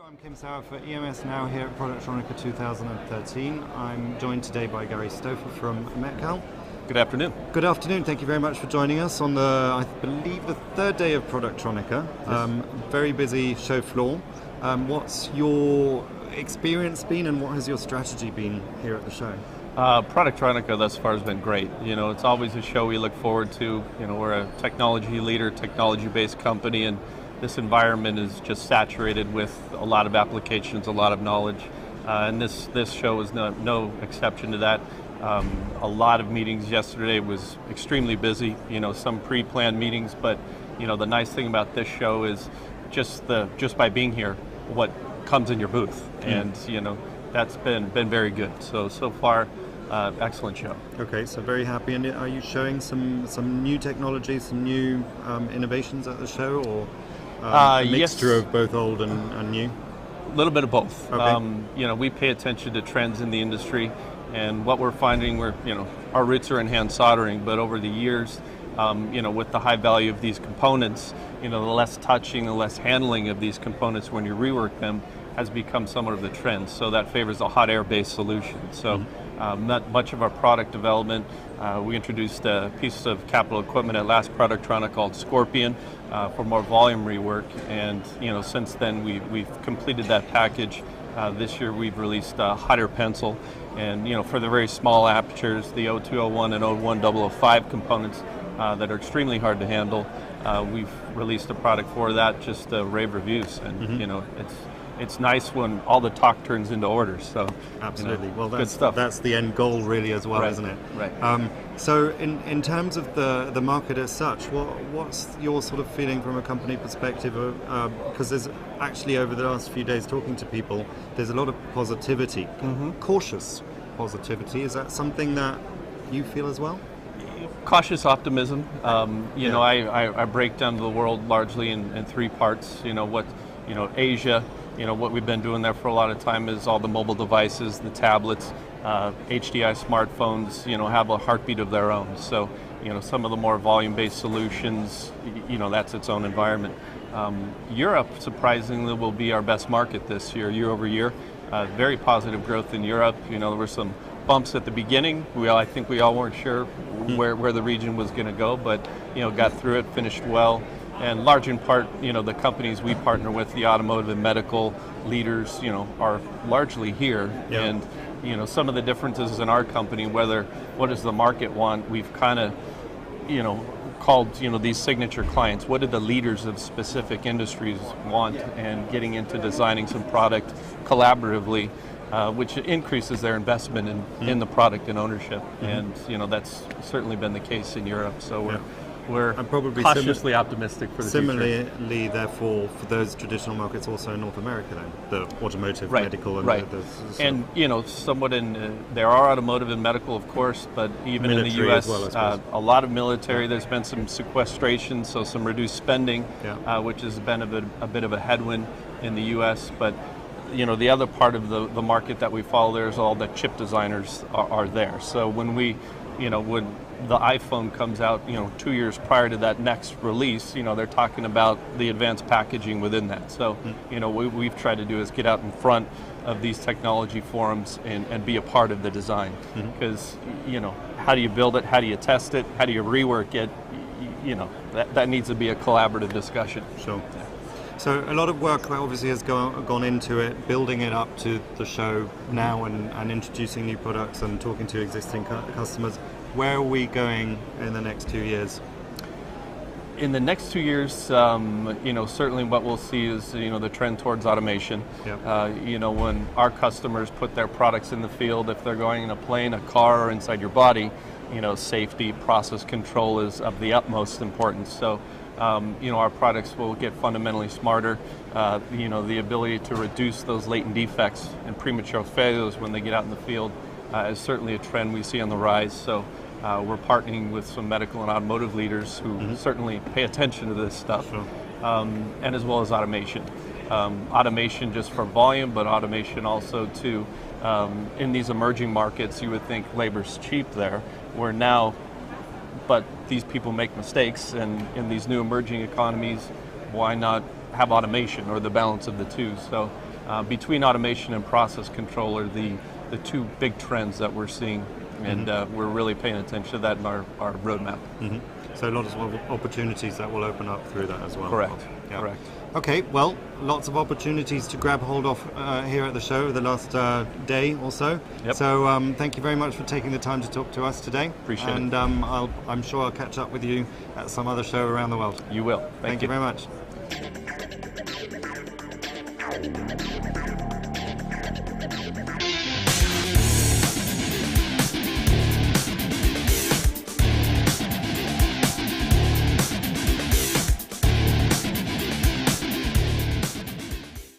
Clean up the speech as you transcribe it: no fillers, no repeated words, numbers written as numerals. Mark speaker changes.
Speaker 1: I'm Kim Sauer for EMS Now here at Productronica 2013. I'm joined today by Gary Stoffer from Metcal.
Speaker 2: Good afternoon.
Speaker 1: Good afternoon. Thank you very much for joining us on I believe, the third day of Productronica.
Speaker 2: Yes.
Speaker 1: Very busy show floor. What's your experience been, and what has your strategy been here at the show?
Speaker 2: Productronica thus far has been great. It's always a show we look forward to. We're a technology leader, technology-based company, and this environment is just saturated with a lot of applications, a lot of knowledge, and this show is no exception to that. A lot of meetings yesterday, was extremely busy. Some pre-planned meetings, but the nice thing about this show is just by being here, what comes in your booth, and that's been very good. So far, excellent show.
Speaker 1: Okay, so very happy. And are you showing some new technology, some new innovations at the show, or a mixture of both old and new?
Speaker 2: A little bit of both.
Speaker 1: Okay.
Speaker 2: We pay attention to trends in the industry, and what we're finding, our roots are in hand soldering, but over the years, with the high value of these components, the less touching, the less handling of these components when you rework them has become somewhat of the trend. So that favors a hot air-based solution. So not much of our product development. We introduced a piece of capital equipment at last Productronica called Scorpion for more volume rework, and since then we've completed that package. This year we've released a hot air pencil, and for the very small apertures, the 0201 and 01005 components that are extremely hard to handle. We've released a product for that, just rave reviews, and it's nice when all the talk turns into orders. So
Speaker 1: absolutely, well,
Speaker 2: good stuff.
Speaker 1: That's the end goal, really, as well,
Speaker 2: right.
Speaker 1: Isn't it?
Speaker 2: Right.
Speaker 1: So, in terms of the market as such, what's your sort of feeling from a company perspective? Because there's actually, over the last few days, talking to people, there's a lot of positivity, cautious positivity. Is that something that you feel as well?
Speaker 2: Cautious optimism. I break down the world largely in three parts. Asia. What we've been doing there for a lot of time is all the mobile devices, the tablets, HDI smartphones, have a heartbeat of their own. So, some of the more volume-based solutions, that's its own environment. Europe, surprisingly, will be our best market this year over year. Very positive growth in Europe. There were some bumps at the beginning. I think we all weren't sure where the region was going to go, but got through it, finished well. And large in part, the companies we partner with, the automotive and medical leaders, are largely here.
Speaker 1: Yeah.
Speaker 2: And some of the differences in our company, what does the market want, we've kind of, called these signature clients. What do the leaders of specific industries want? And getting into designing some product collaboratively, which increases their investment in the product and ownership. And that's certainly been the case in Europe. So we're probably cautiously optimistic for the future.
Speaker 1: Similarly, therefore, for those traditional markets, also in North America, then the automotive, medical, and
Speaker 2: and somewhat in there are automotive and medical, of course, but even in the U.S., a lot of military. There's been some sequestration, so some reduced spending, which has been a bit of a headwind in the U.S. But the other part of the market that we follow there is all the chip designers are there. So when when the iPhone comes out, 2 years prior to that next release, they're talking about the advanced packaging within that. So, what we've tried to do is get out in front of these technology forums and be a part of the design. Because, how do you build it? How do you test it? How do you rework it? That needs to be a collaborative discussion.
Speaker 1: Sure. So a lot of work obviously has gone into it, building it up to the show now and introducing new products and talking to existing customers. Where are we going in the next 2 years?
Speaker 2: In the next 2 years, certainly what we'll see is, the trend towards automation. When our customers put their products in the field, if they're going in a plane, a car, or inside your body, safety, process control is of the utmost importance. So, our products will get fundamentally smarter. The ability to reduce those latent defects and premature failures when they get out in the field is certainly a trend we see on the rise. So we're partnering with some medical and automotive leaders who certainly pay attention to this stuff, and as well as automation. Automation just for volume, but automation also to, in these emerging markets, you would think labor's cheap there, where now, but these people make mistakes, and in these new emerging economies, why not have automation or the balance of the two? So between automation and process control are the two big trends that we're seeing, and we're really paying attention to that in our roadmap.
Speaker 1: So lots of opportunities that will open up through that as well.
Speaker 2: Correct.
Speaker 1: Yeah.
Speaker 2: Correct.
Speaker 1: Okay, well, lots of opportunities to grab hold of here at the show the last day or so.
Speaker 2: Yep.
Speaker 1: So thank you very much for taking the time to talk to us today.
Speaker 2: Appreciate it.
Speaker 1: And I'm sure I'll catch up with you at some other show around the world.
Speaker 2: You will.
Speaker 1: Thank you very much.